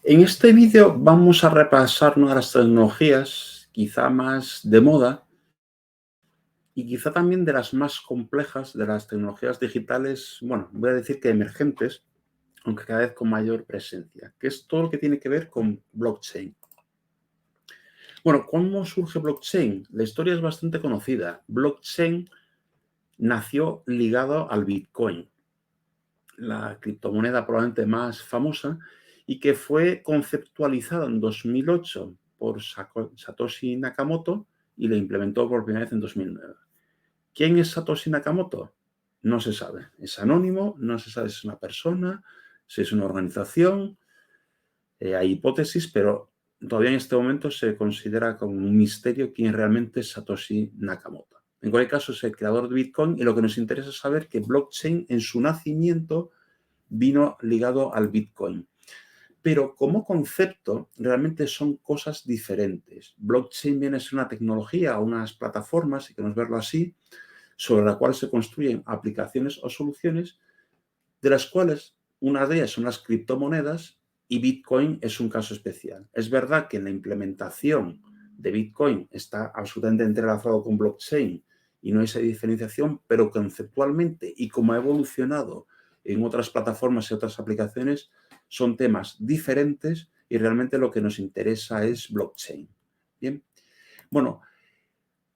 En este vídeo vamos a repasar una de las tecnologías quizá más de moda y quizá también de las más complejas de las tecnologías digitales, bueno, voy a decir que emergentes, aunque cada vez con mayor presencia, que es todo lo que tiene que ver con blockchain. Bueno, ¿cómo surge blockchain? La historia es bastante conocida. Blockchain nació ligado al Bitcoin, la criptomoneda probablemente más famosa, y que fue conceptualizada en 2008 por Satoshi Nakamoto y la implementó por primera vez en 2009. ¿Quién es Satoshi Nakamoto? No se sabe. Es anónimo, no se sabe si es una persona, si es una organización. Hay hipótesis, pero todavía en este momento se considera como un misterio quién realmente es Satoshi Nakamoto. En cualquier caso, es el creador de Bitcoin y lo que nos interesa es saber que blockchain en su nacimiento vino ligado al Bitcoin. Pero como concepto, realmente son cosas diferentes. Blockchain viene a ser una tecnología o unas plataformas, si queremos verlo así, sobre la cual se construyen aplicaciones o soluciones, de las cuales una de ellas son las criptomonedas y Bitcoin es un caso especial. Es verdad que en la implementación de Bitcoin está absolutamente entrelazado con blockchain y no hay esa diferenciación, pero conceptualmente y como ha evolucionado en otras plataformas y otras aplicaciones, son temas diferentes y realmente lo que nos interesa es blockchain. Bien, bueno,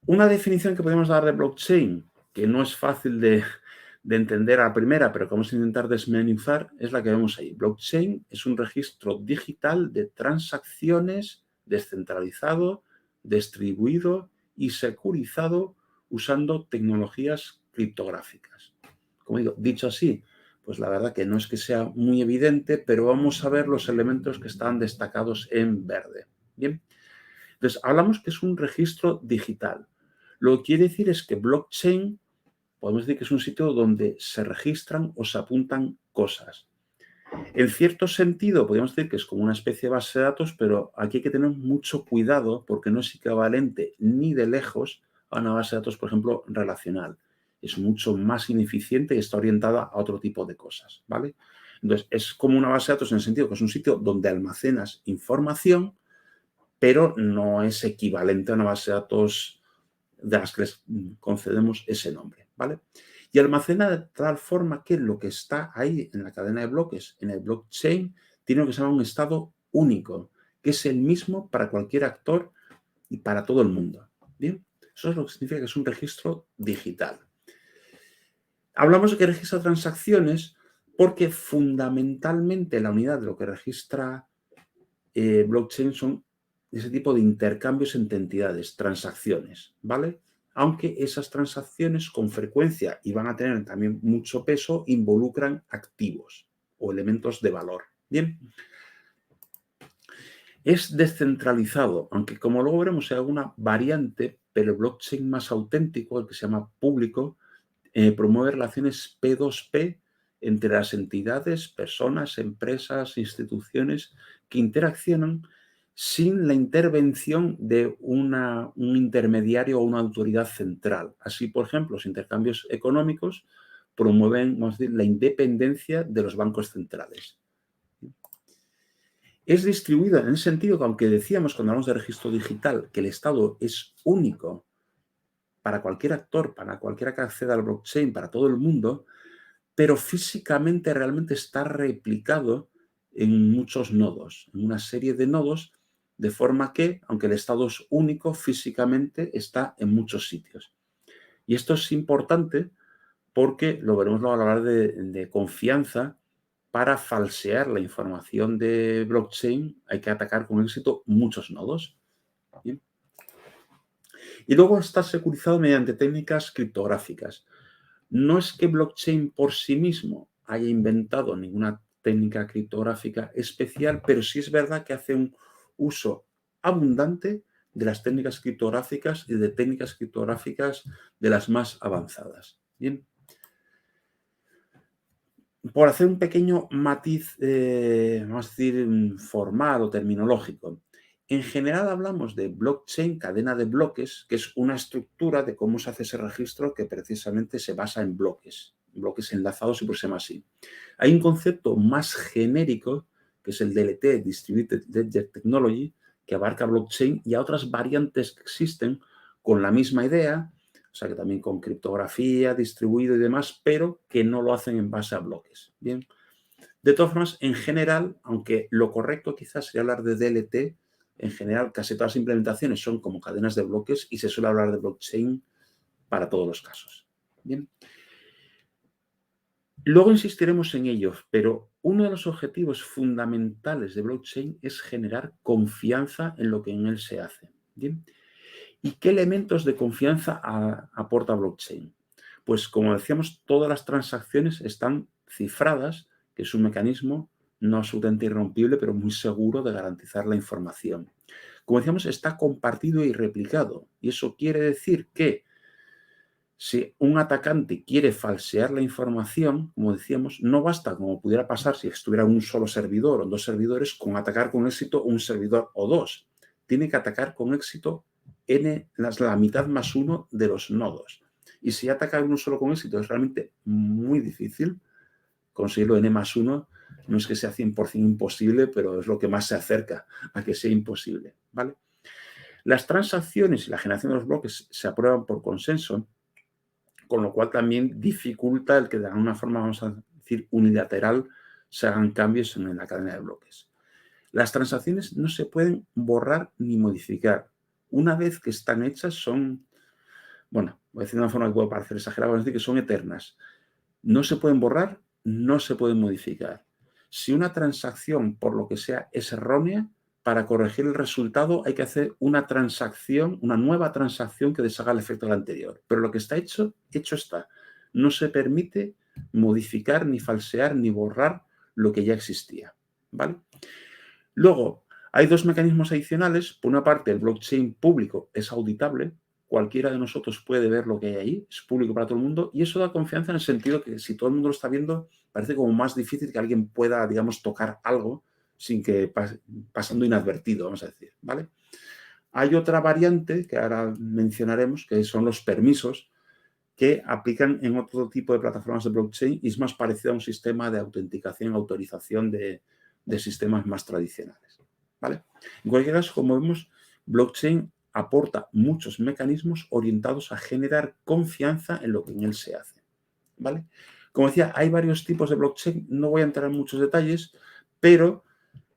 una definición que podemos dar de blockchain, que no es fácil de entender a la primera, pero que vamos a intentar desmenuzar, es la que vemos ahí. Blockchain es un registro digital de transacciones descentralizado, distribuido y securizado usando tecnologías criptográficas. Como digo, dicho así, pues la verdad que no es que sea muy evidente, pero vamos a ver los elementos que están destacados en verde. Bien, entonces hablamos que es un registro digital. Lo que quiere decir es que blockchain, podemos decir que es un sitio donde se registran o se apuntan cosas. En cierto sentido, podríamos decir que es como una especie de base de datos, pero aquí hay que tener mucho cuidado porque no es equivalente ni de lejos a una base de datos, por ejemplo, relacional. Es mucho más ineficiente y está orientada a otro tipo de cosas, ¿vale? Entonces, es como una base de datos en el sentido que es un sitio donde almacenas información, pero no es equivalente a una base de datos de las que les concedemos ese nombre, ¿vale? Y almacena de tal forma que lo que está ahí en la cadena de bloques, en el blockchain, tiene lo que se llama un estado único, que es el mismo para cualquier actor y para todo el mundo. ¿Bien? Eso es lo que significa que es un registro digital. Hablamos de que registra transacciones porque fundamentalmente la unidad de lo que registra blockchain son ese tipo de intercambios entre entidades, transacciones, ¿vale? Aunque esas transacciones con frecuencia y van a tener también mucho peso, involucran activos o elementos de valor. Bien, es descentralizado, aunque como luego veremos hay alguna variante, pero el blockchain más auténtico, el que se llama público, promueve relaciones P2P entre las entidades, personas, empresas, instituciones que interaccionan sin la intervención de un intermediario o una autoridad central. Así, por ejemplo, los intercambios económicos promueven, vamos a decir, la independencia de los bancos centrales. Es distribuida en el sentido que, aunque decíamos cuando hablamos de registro digital que el Estado es único para cualquier actor, para cualquiera que acceda al blockchain, para todo el mundo, pero físicamente realmente está replicado en muchos nodos, en una serie de nodos, de forma que, aunque el estado es único, físicamente está en muchos sitios. Y esto es importante porque lo veremos luego a hablar de confianza. Para falsear la información de blockchain hay que atacar con éxito muchos nodos. ¿Bien? Y luego está securizado mediante técnicas criptográficas. No es que blockchain por sí mismo haya inventado ninguna técnica criptográfica especial, pero sí es verdad que hace un uso abundante de las técnicas criptográficas y de técnicas criptográficas de las más avanzadas. Bien. Por hacer un pequeño matiz, vamos a decir, formal o terminológico. En general hablamos de blockchain, cadena de bloques, que es una estructura de cómo se hace ese registro que precisamente se basa en bloques enlazados y por se llama así. Hay un concepto más genérico que es el DLT, Distributed Ledger Technology, que abarca blockchain y a otras variantes que existen con la misma idea, o sea que también con criptografía, distribuido y demás, pero que no lo hacen en base a bloques. Bien. De todas formas, en general, aunque lo correcto quizás sería hablar de DLT, en general casi todas las implementaciones son como cadenas de bloques y se suele hablar de blockchain para todos los casos. Bien. Luego insistiremos en ello, pero uno de los objetivos fundamentales de blockchain es generar confianza en lo que en él se hace. ¿Bien? ¿Y qué elementos de confianza aporta blockchain? Pues como decíamos, todas las transacciones están cifradas, que es un mecanismo no absolutamente irrompible, pero muy seguro de garantizar la información. Como decíamos, está compartido y replicado. Y eso quiere decir que si un atacante quiere falsear la información, como decíamos, no basta, como pudiera pasar si estuviera un solo servidor o dos servidores, con atacar con éxito un servidor o dos. Tiene que atacar con éxito la mitad más uno de los nodos. Y si atacar uno solo con éxito es realmente muy difícil, conseguirlo n más uno no es que sea 100% imposible, pero es lo que más se acerca a que sea imposible. ¿Vale? Las transacciones y la generación de los bloques se aprueban por consenso, con lo cual también dificulta el que de alguna forma, vamos a decir, unilateral, se hagan cambios en la cadena de bloques. Las transacciones no se pueden borrar ni modificar. Una vez que están hechas son, bueno, voy a decir de una forma que puede parecer exagerada, voy a decir que son eternas. No se pueden borrar, no se pueden modificar. Si una transacción, por lo que sea, es errónea, para corregir el resultado hay que hacer una transacción, una nueva transacción que deshaga el efecto de la anterior. Pero lo que está hecho, hecho está. No se permite modificar, ni falsear, ni borrar lo que ya existía. ¿Vale? Luego, hay dos mecanismos adicionales. Por una parte, el blockchain público es auditable. Cualquiera de nosotros puede ver lo que hay ahí, es público para todo el mundo y eso da confianza en el sentido que si todo el mundo lo está viendo, parece como más difícil que alguien pueda, digamos, tocar algo sin que pasando inadvertido, vamos a decir, ¿vale? Hay otra variante que ahora mencionaremos, que son los permisos, que aplican en otro tipo de plataformas de blockchain y es más parecido a un sistema de autenticación y autorización de sistemas más tradicionales, ¿vale? En cualquier caso, como vemos, blockchain aporta muchos mecanismos orientados a generar confianza en lo que en él se hace, ¿vale? Como decía, hay varios tipos de blockchain, no voy a entrar en muchos detalles, pero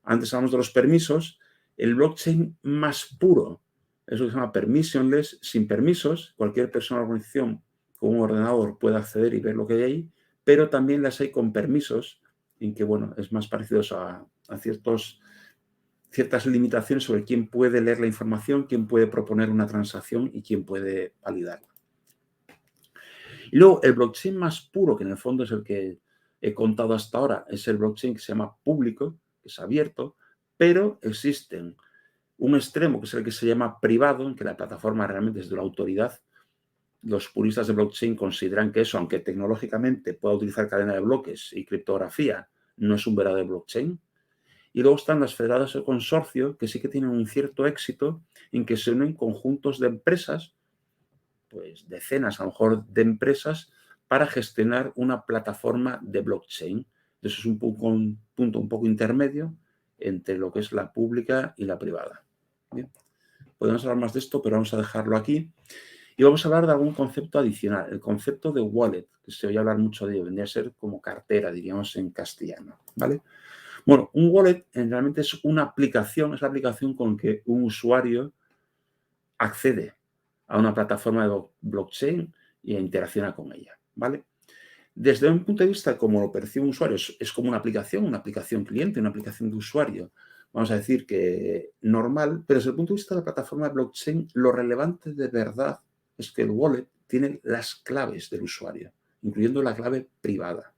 antes hablamos de los permisos, el blockchain más puro es lo que se llama permissionless, sin permisos, cualquier persona o organización con un ordenador puede acceder y ver lo que hay ahí, pero también las hay con permisos, en que, bueno, es más parecido a ciertas limitaciones sobre quién puede leer la información, quién puede proponer una transacción y quién puede validarla. Y luego, el blockchain más puro, que en el fondo es el que he contado hasta ahora, es el blockchain que se llama público, que es abierto, pero existen un extremo, que es el que se llama privado, en que la plataforma realmente es de la autoridad. Los puristas de blockchain consideran que eso, aunque tecnológicamente pueda utilizar cadena de bloques y criptografía, no es un verdadero blockchain. Y luego están las federadas de consorcio, que sí que tienen un cierto éxito en que se unen conjuntos de empresas, pues decenas a lo mejor de empresas, para gestionar una plataforma de blockchain. Eso es un punto un poco intermedio entre lo que es la pública y la privada. Bien. Podemos hablar más de esto, pero vamos a dejarlo aquí. Y vamos a hablar de algún concepto adicional, el concepto de wallet, que se oye hablar mucho de ello, vendría a ser como cartera, diríamos en castellano, ¿vale? Bueno, un wallet realmente es una aplicación, es la aplicación con que un usuario accede a una plataforma de blockchain y interacciona con ella, ¿vale? Desde un punto de vista como lo percibe un usuario, es como una aplicación cliente, una aplicación de usuario, vamos a decir que normal, pero desde el punto de vista de la plataforma de blockchain, lo relevante de verdad es que el wallet tiene las claves del usuario, incluyendo la clave privada,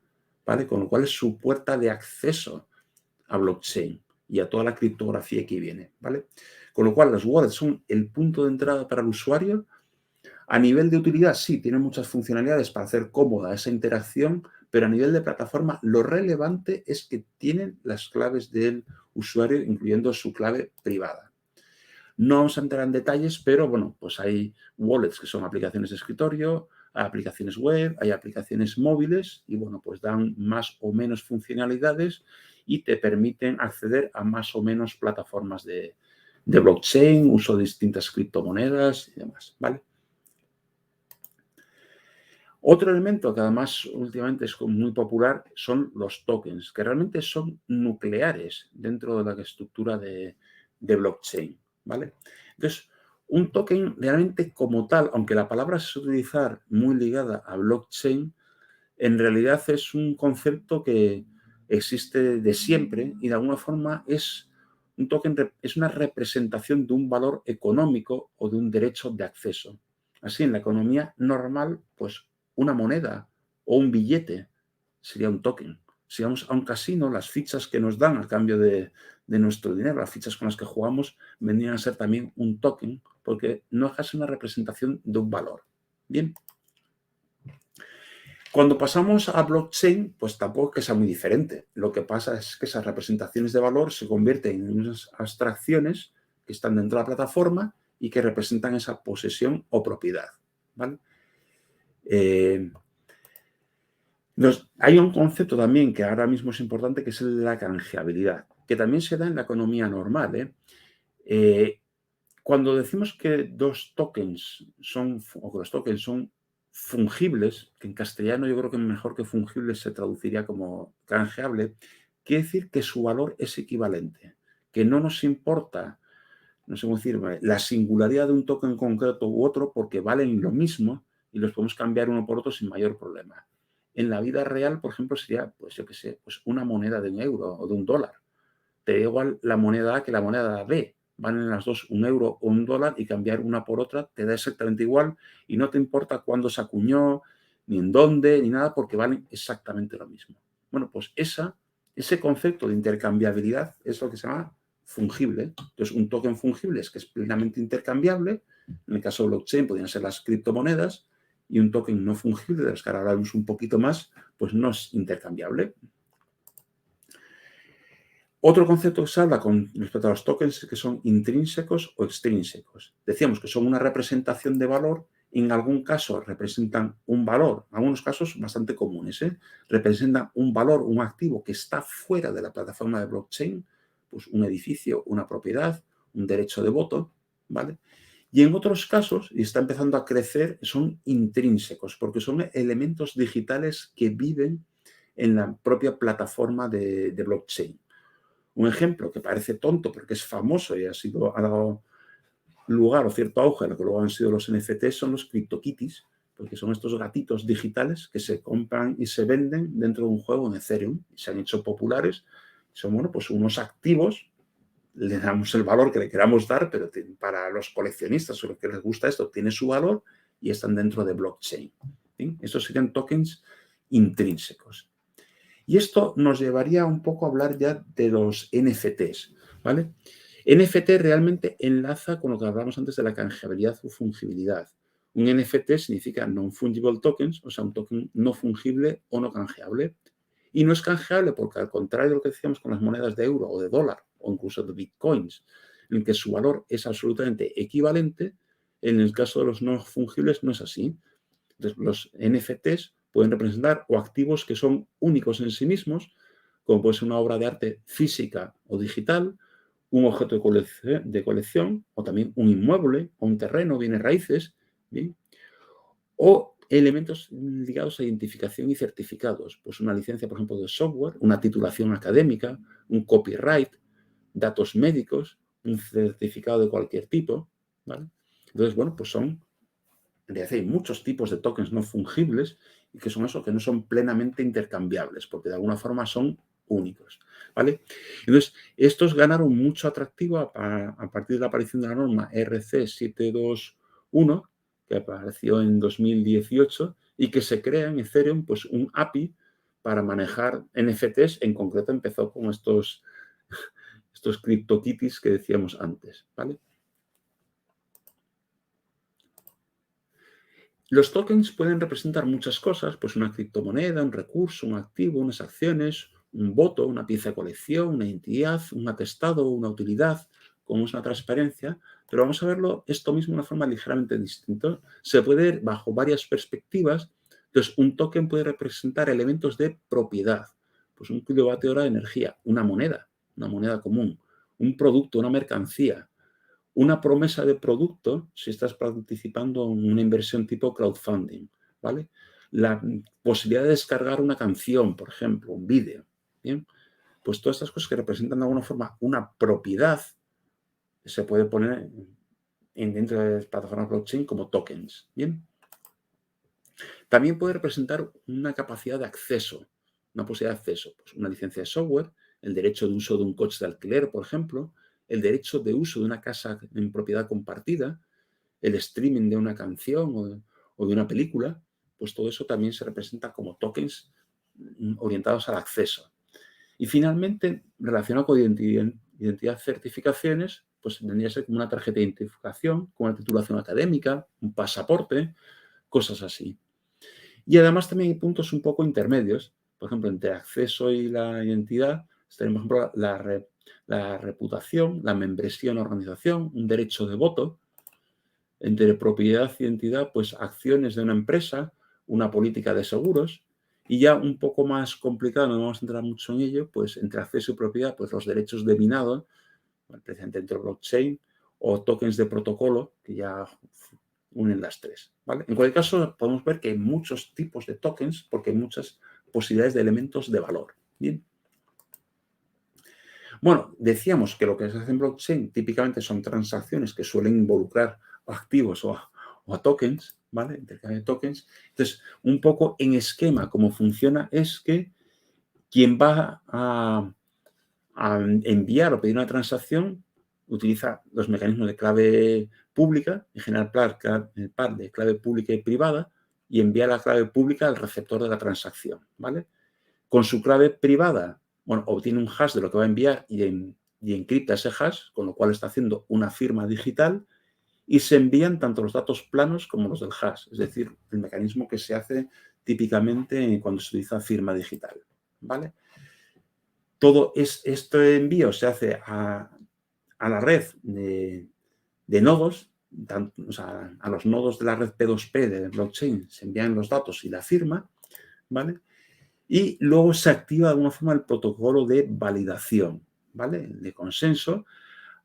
¿vale? Con lo cual es su puerta de acceso a blockchain y a toda la criptografía que viene, ¿vale? Con lo cual, los wallets son el punto de entrada para el usuario. A nivel de utilidad, sí, tienen muchas funcionalidades para hacer cómoda esa interacción, pero a nivel de plataforma, lo relevante es que tienen las claves del usuario, incluyendo su clave privada. No vamos a entrar en detalles, pero bueno, pues hay wallets que son aplicaciones de escritorio, Hay aplicaciones web, hay aplicaciones móviles y, bueno, pues dan más o menos funcionalidades y te permiten acceder a más o menos plataformas de blockchain, uso de distintas criptomonedas y demás, ¿vale? Otro elemento que además últimamente es muy popular son los tokens, que realmente son nucleares dentro de la estructura de blockchain, ¿vale? Entonces, un token realmente como tal, aunque la palabra se suele utilizar muy ligada a blockchain, en realidad es un concepto que existe de siempre y de alguna forma es un token, es una representación de un valor económico o de un derecho de acceso. Así, en la economía normal, pues una moneda o un billete sería un token. Si vamos a un casino, las fichas que nos dan a cambio de nuestro dinero, las fichas con las que jugamos, vendrían a ser también un token, porque no deja de ser una representación de un valor. Bien. Cuando pasamos a blockchain, pues tampoco es que sea muy diferente. Lo que pasa es que esas representaciones de valor se convierten en unas abstracciones que están dentro de la plataforma y que representan esa posesión o propiedad, ¿vale? Hay un concepto también que ahora mismo es importante, que es el de la canjeabilidad, que también se da en la economía normal, cuando decimos que dos tokens o que los tokens son fungibles, que en castellano yo creo que mejor que fungible se traduciría como canjeable, quiere decir que su valor es equivalente, que no nos importa, no sé cómo decir, la singularidad de un token concreto u otro porque valen lo mismo y los podemos cambiar uno por otro sin mayor problema. En la vida real, por ejemplo, sería, pues yo qué sé, pues una moneda de €1 o de $1. Te da igual la moneda A que la moneda B. Valen las dos €1 o $1 y cambiar una por otra te da exactamente igual y no te importa cuándo se acuñó, ni en dónde, ni nada, porque valen exactamente lo mismo. Bueno, pues ese concepto de intercambiabilidad es lo que se llama fungible. Entonces, un token fungible es que es plenamente intercambiable. En el caso de blockchain podrían ser las criptomonedas, y un token no fungible, de los que ahora hablamos un poquito más, pues no es intercambiable. Otro concepto que se habla con respecto a los tokens es que son intrínsecos o extrínsecos. Decíamos que son una representación de valor, en algún caso representan un valor, en algunos casos bastante comunes, representan un valor, un activo que está fuera de la plataforma de blockchain, pues un edificio, una propiedad, un derecho de voto, ¿vale? Y en otros casos, y está empezando a crecer, son intrínsecos, porque son elementos digitales que viven en la propia plataforma de blockchain. Un ejemplo que parece tonto, pero que es famoso y ha dado lugar o cierto auge a lo que luego han sido los NFTs, son los CryptoKitties, porque son estos gatitos digitales que se compran y se venden dentro de un juego en Ethereum. Y se han hecho populares. Son, bueno, pues unos activos, le damos el valor que le queramos dar, pero para los coleccionistas o los que les gusta esto, tiene su valor y están dentro de blockchain. ¿Sí? Estos serían tokens intrínsecos. Y esto nos llevaría un poco a hablar ya de los NFTs, ¿vale? NFT realmente enlaza con lo que hablamos antes de la canjeabilidad o fungibilidad. Un NFT significa non-fungible tokens, o sea, un token no fungible o no canjeable. Y no es canjeable porque, al contrario de lo que decíamos con las monedas de euro o de dólar o incluso de bitcoins, en que su valor es absolutamente equivalente, en el caso de los no fungibles no es así. Entonces, los NFTs pueden representar o activos que son únicos en sí mismos, como puede ser una obra de arte física o digital, un objeto de colección o también un inmueble o un terreno, bienes raíces, ¿bien? O elementos ligados a identificación y certificados, pues una licencia, por ejemplo, de software, una titulación académica, un copyright, datos médicos, un certificado de cualquier tipo, ¿vale? Entonces, bueno, pues son, en realidad hay muchos tipos de tokens no fungibles y que son eso, que no son plenamente intercambiables, porque de alguna forma son únicos, ¿vale? Entonces, estos ganaron mucho atractivo a partir de la aparición de la norma RC 721, que apareció en 2018 y que se crea en Ethereum, pues un API para manejar NFTs. En concreto empezó con estos CryptoKitties que decíamos antes, ¿vale? Los tokens pueden representar muchas cosas, pues una criptomoneda, un recurso, un activo, unas acciones, un voto, una pieza de colección, una identidad, un atestado, una utilidad, como es una transparencia, pero vamos a verlo esto mismo de una forma ligeramente distinta. Se puede ver bajo varias perspectivas. Entonces, un token puede representar elementos de propiedad. Pues un kilovatio-hora de energía, una moneda común, un producto, una mercancía, una promesa de producto si estás participando en una inversión tipo crowdfunding, ¿vale? La posibilidad de descargar una canción, por ejemplo, un vídeo, ¿bien? Pues todas estas cosas que representan de alguna forma una propiedad se puede poner dentro de las plataformas blockchain como tokens, ¿bien? También puede representar una capacidad de acceso, una posibilidad de acceso, pues una licencia de software, el derecho de uso de un coche de alquiler, por ejemplo, el derecho de uso de una casa en propiedad compartida, el streaming de una canción o de una película, pues todo eso también se representa como tokens orientados al acceso. Y finalmente, relacionado con identidad certificaciones, pues tendría que ser como una tarjeta de identificación, como una titulación académica, un pasaporte, cosas así. Y además también hay puntos un poco intermedios, por ejemplo, entre acceso y la identidad, tenemos, por ejemplo, la reputación, la membresía en una organización, un derecho de voto. Entre propiedad y identidad, pues acciones de una empresa, una política de seguros, y ya un poco más complicado, no vamos a entrar mucho en ello, pues entre acceso y propiedad, pues los derechos de minado, precisamente dentro de blockchain, o tokens de protocolo, que ya unen las tres, ¿vale? En cualquier caso, podemos ver que hay muchos tipos de tokens porque hay muchas posibilidades de elementos de valor. Bien. Bueno, decíamos que lo que se hace en blockchain típicamente son transacciones que suelen involucrar activos o a tokens, ¿vale? Intercambio de tokens. Entonces, un poco en esquema, cómo funciona es que quien va a enviar o pedir una transacción utiliza los mecanismos de clave pública, en general el par de clave pública y privada, y envía la clave pública al receptor de la transacción, ¿vale? Con su clave privada, bueno, obtiene un hash de lo que va a enviar y encripta ese hash, con lo cual está haciendo una firma digital y se envían tanto los datos planos como los del hash, es decir, el mecanismo que se hace típicamente cuando se utiliza firma digital, ¿vale? Todo este envío se hace a la red de nodos, o sea, a los nodos de la red P2P de blockchain se envían los datos y la firma, ¿vale? Y luego se activa de alguna forma el protocolo de validación, ¿vale? De consenso.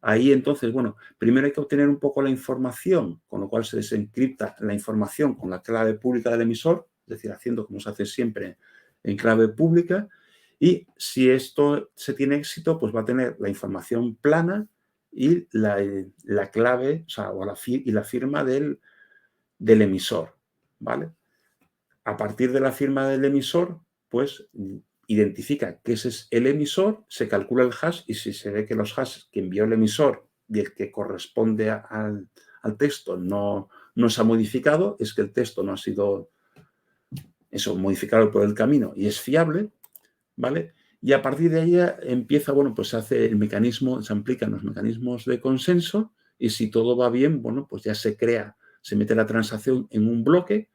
Ahí entonces, bueno, primero hay que obtener un poco la información, con lo cual se desencripta la información con la clave pública del emisor, es decir, haciendo como se hace siempre en clave pública. Y si esto se tiene éxito, pues va a tener la información plana y la clave, o sea, y la firma del emisor, ¿vale? A partir de la firma del emisor, pues identifica que ese es el emisor, se calcula el hash y si se ve que los hashes que envió el emisor y el que corresponde al texto no se ha modificado, es que el texto no ha sido modificado por el camino y es fiable, ¿vale? Y a partir de ahí empieza, bueno, pues se hace el mecanismo, se aplican los mecanismos de consenso y si todo va bien, bueno, pues ya se mete la transacción en un bloque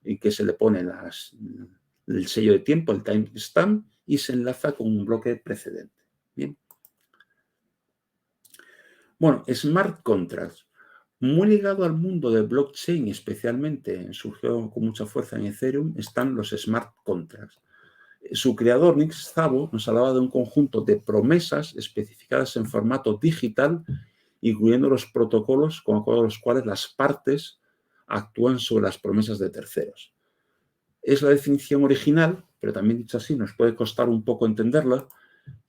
y que se le pone el sello de tiempo, el timestamp, y se enlaza con un bloque precedente. Bien. Bueno, smart contracts. Muy ligado al mundo de blockchain, especialmente surgió con mucha fuerza en Ethereum, están los smart contracts. Su creador, Nick Szabo, nos hablaba de un conjunto de promesas especificadas en formato digital, incluyendo los protocolos con acuerdo a los cuales las partes actúan sobre las promesas de terceros. Es la definición original, pero también dicho así nos puede costar un poco entenderla.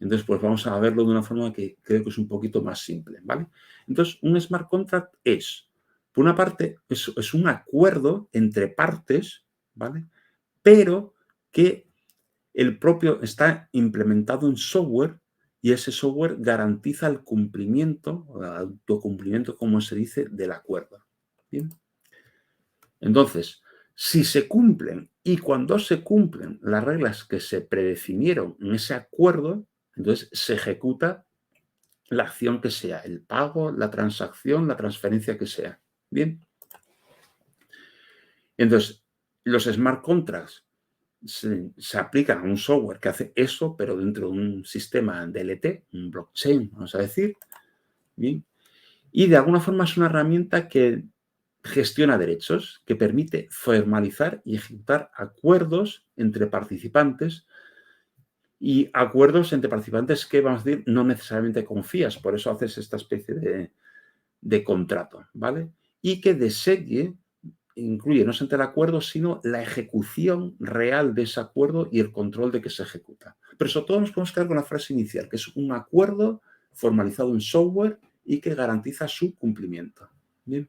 Entonces, pues vamos a verlo de una forma que creo que es un poquito más simple, ¿vale? Entonces, un smart contract es, por una parte, es un acuerdo entre partes, ¿vale? Pero que el propio está implementado en software y ese software garantiza el cumplimiento, o el autocumplimiento, como se dice, del acuerdo. ¿Bien? Entonces, si se cumplen y cuando se cumplen las reglas que se predefinieron en ese acuerdo, entonces se ejecuta la acción que sea, el pago, la transacción, la transferencia que sea. Bien. Entonces, los smart contracts se aplican a un software que hace eso, pero dentro de un sistema DLT, un blockchain, vamos a decir, Bien. Y de alguna forma es una herramienta que gestiona derechos, que permite formalizar y ejecutar acuerdos entre participantes y acuerdos entre participantes que, vamos a decir, no necesariamente confías, por eso haces esta especie de contrato, ¿vale? Y que desegue, incluye no solamente el acuerdo, sino la ejecución real de ese acuerdo y el control de que se ejecuta. Pero sobre todo nos podemos quedar con la frase inicial, que es un acuerdo formalizado en software y que garantiza su cumplimiento. Bien.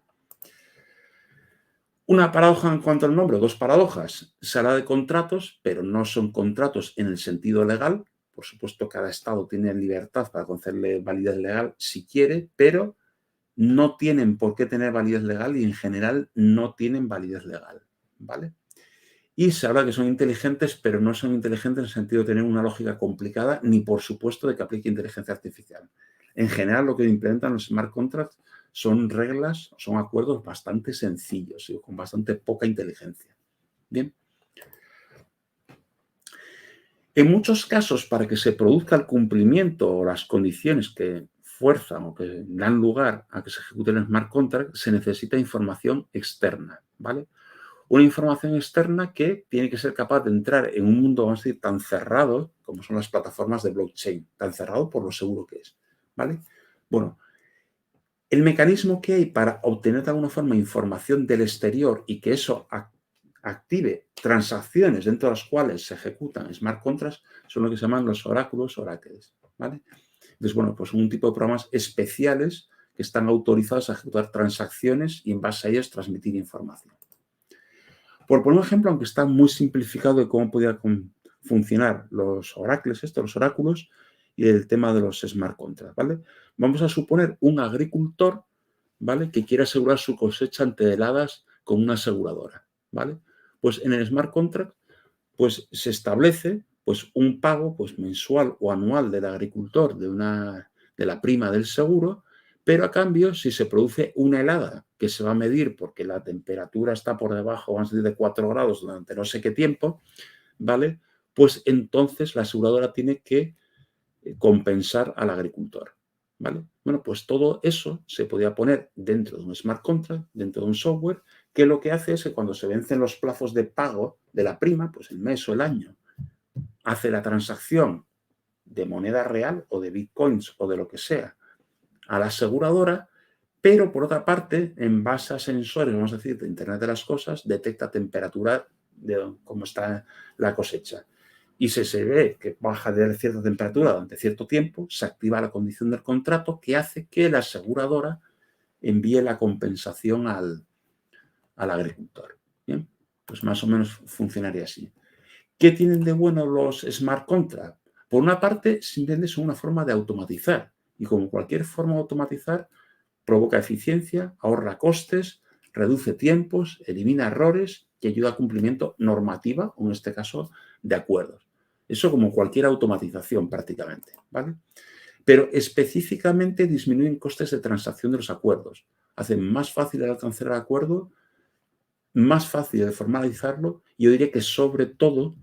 Una paradoja en cuanto al nombre, dos paradojas. Se habla de contratos, pero no son contratos en el sentido legal. Por supuesto, cada Estado tiene libertad para concederle validez legal si quiere, pero no tienen por qué tener validez legal y en general no tienen validez legal, ¿vale? Y se habla que son inteligentes, pero no son inteligentes en el sentido de tener una lógica complicada, ni por supuesto de que aplique inteligencia artificial. En general, lo que implementan los smart contracts son reglas, son acuerdos bastante sencillos y con bastante poca inteligencia. Bien. En muchos casos, para que se produzca el cumplimiento o las condiciones que fuerzan o que dan lugar a que se ejecute el smart contract, se necesita información externa, ¿vale? Una información externa que tiene que ser capaz de entrar en un mundo, vamos a decir, tan cerrado como son las plataformas de blockchain, tan cerrado por lo seguro que es, ¿vale? Bueno, el mecanismo que hay para obtener de alguna forma información del exterior y que eso active transacciones dentro de las cuales se ejecutan smart contracts son lo que se llaman los oráculos, oracles, ¿vale? Entonces, bueno, pues un tipo de programas especiales que están autorizados a ejecutar transacciones y en base a ellos transmitir información. Por poner un ejemplo, aunque está muy simplificado de cómo podría funcionar los oracles, los oráculos, y el tema de los smart contracts, ¿vale? Vamos a suponer un agricultor, ¿vale?, que quiere asegurar su cosecha ante heladas con una aseguradora, ¿vale? Pues en el smart contract, pues se establece pues un pago pues mensual o anual del agricultor de la prima del seguro, pero a cambio, si se produce una helada que se va a medir porque la temperatura está por debajo, vamos a decir, de 4 grados durante no sé qué tiempo, ¿vale? Pues entonces la aseguradora tiene que compensar al agricultor, ¿vale? Bueno, pues todo eso se podía poner dentro de un smart contract, dentro de un software, que lo que hace es que cuando se vencen los plazos de pago de la prima, pues el mes o el año, hace la transacción de moneda real o de bitcoins o de lo que sea a la aseguradora, pero por otra parte, en base a sensores, vamos a decir, de Internet de las Cosas, detecta temperatura de cómo está la cosecha. Y si se ve que baja de cierta temperatura durante cierto tiempo, se activa la condición del contrato que hace que la aseguradora envíe la compensación al agricultor. Bien, pues más o menos funcionaría así. ¿Qué tienen de bueno los smart contracts? Por una parte, simplemente son una forma de automatizar. Y como cualquier forma de automatizar, provoca eficiencia, ahorra costes, reduce tiempos, elimina errores y ayuda a cumplimiento normativa, o en este caso, de acuerdos. Eso como cualquier automatización prácticamente, ¿vale? Pero específicamente disminuyen costes de transacción de los acuerdos. Hacen más fácil el alcanzar el acuerdo, más fácil de formalizarlo y yo diría que sobre todo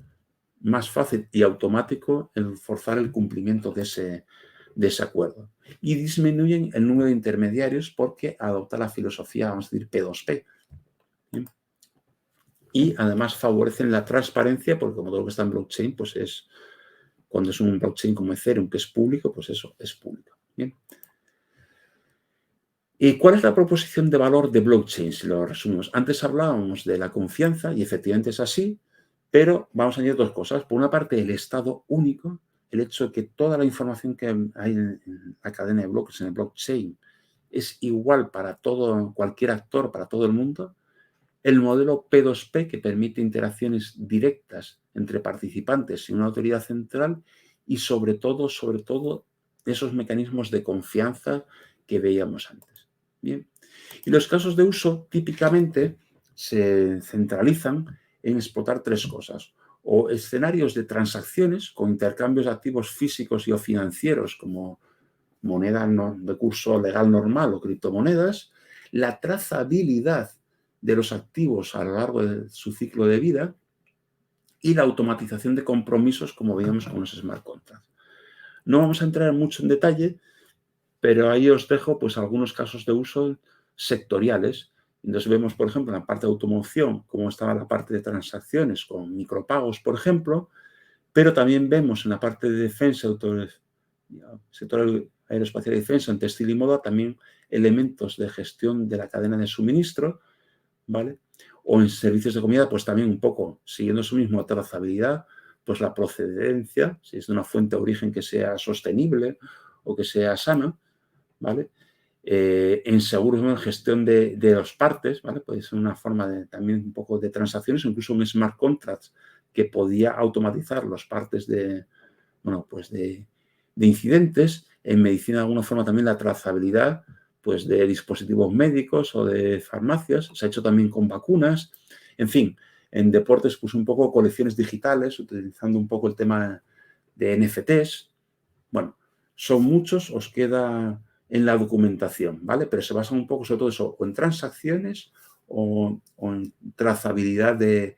más fácil y automático el forzar el cumplimiento de ese acuerdo. Y disminuyen el número de intermediarios porque adopta la filosofía, vamos a decir, P2P. ¿Bien? Y además favorecen la transparencia porque como todo lo que está en blockchain, pues es, cuando es un blockchain como Ethereum, que es público, pues eso es público. ¿Bien? ¿Y cuál es la proposición de valor de blockchain? Si lo resumimos. Antes hablábamos de la confianza y efectivamente es así, pero vamos a añadir dos cosas. Por una parte, el estado único, el hecho de que toda la información que hay en la cadena de bloques, en el blockchain, es igual para todo, cualquier actor, para todo el mundo. El modelo P2P, que permite interacciones directas entre participantes y una autoridad central, y sobre todo, esos mecanismos de confianza que veíamos antes. Bien. Y los casos de uso típicamente se centralizan en explotar tres cosas. O escenarios de transacciones con intercambios de activos físicos y o financieros como moneda de curso legal normal o criptomonedas, la trazabilidad de los activos a lo largo de su ciclo de vida y la automatización de compromisos como veíamos con los smart contracts. No vamos a entrar mucho en detalle, pero ahí os dejo pues algunos casos de uso sectoriales. Entonces vemos, por ejemplo, en la parte de automoción, cómo estaba la parte de transacciones con micropagos, por ejemplo, pero también vemos en la parte de defensa, sector aeroespacial y defensa, en textil y moda, también elementos de gestión de la cadena de suministro, ¿vale? O en servicios de comida, pues también un poco, siguiendo su mismo trazabilidad, pues la procedencia, si es de una fuente de origen que sea sostenible o que sea sana, ¿vale? En seguros, en gestión de los partes, ¿vale? Puede ser una forma de, también un poco de transacciones, o incluso un smart contract que podía automatizar los partes de, bueno, pues de incidentes. En medicina, de alguna forma, también la trazabilidad pues, de dispositivos médicos o de farmacias. Se ha hecho también con vacunas. En fin, en deportes, pues un poco colecciones digitales, utilizando un poco el tema de NFTs. Bueno, son muchos, os queda en la documentación, ¿vale? Pero se basan un poco sobre todo eso, o en transacciones o en trazabilidad de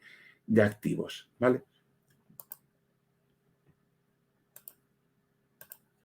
activos, ¿vale?